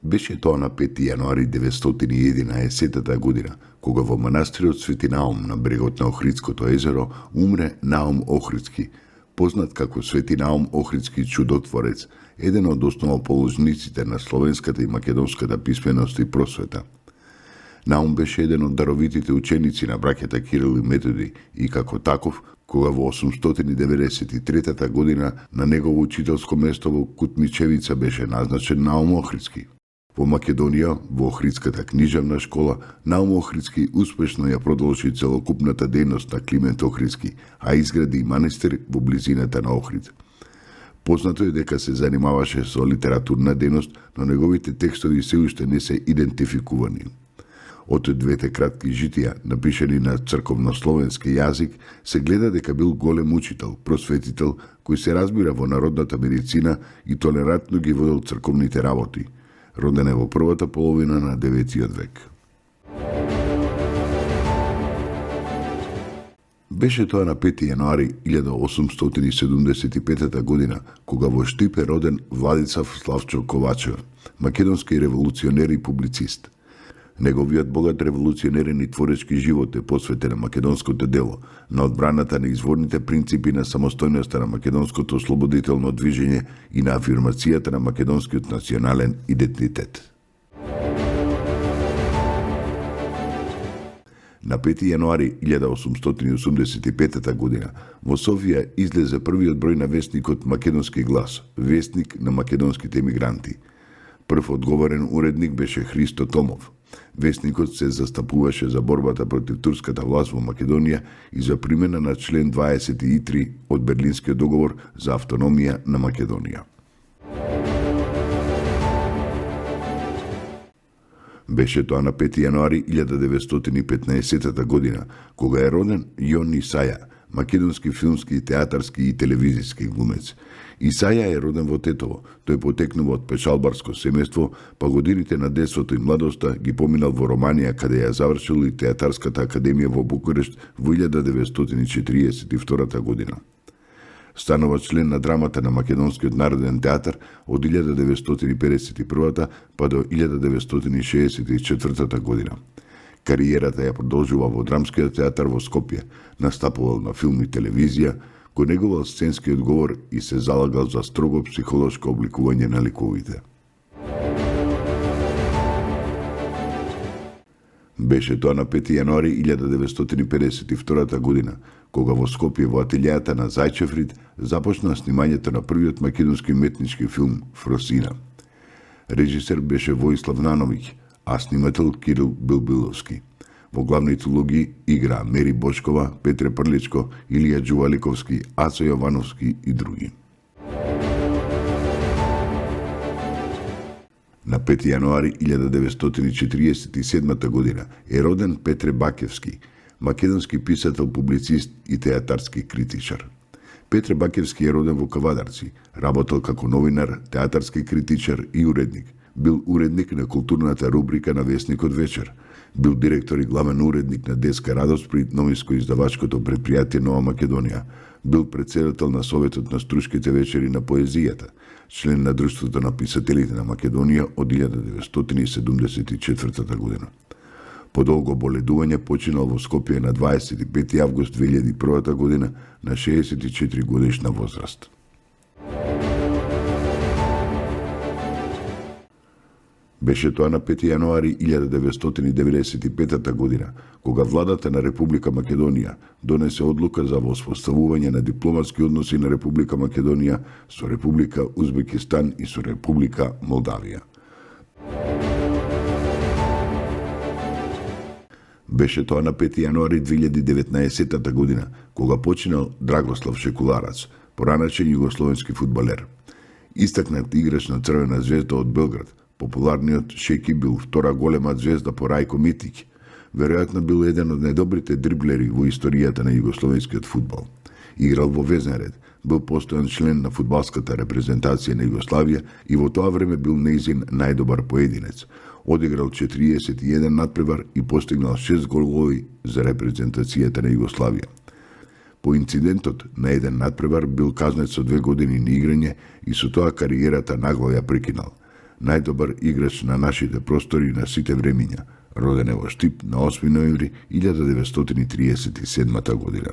Беше тоа на 5 јануари 911 година, кога во манастирот Свети Наум на брегот на Охридското езеро умре Наум Охридски, познат како Свети Наум Охридски чудотворец, еден од основоположниците на словенската и македонската писменост и просвета. Наум беше еден од даровитите ученици на браќата Кирил и Методи и како таков, кога во 893 година на негово учителско место во Кутмичевица беше назначен Наум Охридски. Во Македонија, во Охридската книжевна школа, Наум Охридски успешно ја продолжи целокупната дејност на Климент Охридски, а изгради и манастир во близината на Охрид. Познато е дека се занимаваше со литературна дејност, но неговите текстови се уште не се идентификувани. Од двете кратки житија, напишани на црковнословенски јазик, се гледа дека бил голем учител, просветител, кој се разбира во народната медицина и толерантно ги водел црковните работи. Роден е во првата половина на 9 век. Беше тоа на 5 јануари 1875 година, кога во Штип е роден Владислав Славчо Ковачев, македонски револуционер и публицист. Неговиот богат револуционерен и творечки живот е посветен на македонското дело, на одбраната на изворните принципи на самостојноста на македонското ослободително движење и на афирмацијата на македонскиот национален идентитет. На 5 јануари 1885 година во Софија излезе првиот број на весникот Македонски глас, вестник на македонските емигранти. Прв одговорен уредник беше Христо Томов. Вестникот се застапуваше за борбата против турската власт во Македонија и за примена на член 23 од Берлинскиот договор за автономија на Македонија. Беше тоа на 5 јануари 1915 година, кога е роден Јон Исаја, македонски филмски, театарски и телевизиски глумец. Исаја е роден во Тетово. Тој потекнува од печалбарско семејство, па годините на детството и младоста ги поминал во Романија, каде ја завршил и Театарската академија во Букурешт во 1942 година. Станува член на драмата на Македонскиот народен театар од 1951 па до 1964 година. Кариерата ја продолжува во Драмскиот театар во Скопје, настапувал на филм и телевизија, го негувал сценскиот говор и се залагал за строго психолошко обликување на ликовите. Беше тоа на 5 јануари 1952 година, кога во Скопје во ателијата на Зајчеврид започна снимањето на првиот македонски уметнички филм Фросина. Режисер беше Воислав Нановиќ, а снимател Кирил Билбиловски. Во главните улоги игра Мери Бошкова, Петре Прличко, Илија Джуваликовски, Ацо Јовановски и други. На 5 јануари 1947 година е роден Петре Бакевски, македонски писател, публицист и театарски критичар. Петре Бакевски е роден во Кавадарци, работел како новинар, театарски критичар и уредник. Бил уредник на културната рубрика на вестникот Вечер. Бил директор и главен уредник на Детска радост при новинско-издавачкото предпријатие Нова Македонија. Бил председател на Советот на струшките вечери на поезијата, член на Друштвото на писателите на Македонија од 1974 година. По долго боледување починал во Скопје на 25 август 2001 година на 64 годишна возраст. Беше тоа на 5 јануари 1995 година, кога владата на Република Македонија донесе одлука за воспоставување на дипломатски односи на Република Македонија со Република Узбекистан и со Република Молдавија. Беше тоа на 5 јануари 2019 година, кога починал Драгослав Шекуларац, поранешен југословенски фудбалер. Истакнат играч на Црвена звезда од Белград, популарниот Шеки бил втора голема звезда по Рајко Митиќ. Веројатно бил еден од најдобрите дриблери во историјата на југословенскиот фудбал. Играл во везен ред, бил постојан член на фудбалската репрезентација на Југославија и во тоа време бил нејзин најдобар поединец. Одиграл 41 надпревар и постигнал 6 голови за репрезентацијата на Југославија. По инцидентот на еден надпревар бил казнет со 2 години на играње и со тоа кариерата нагло ја прекинал. најдобар играч на нашите простори на сите времиња, роден е во Штип на 8 ноември 1937 година.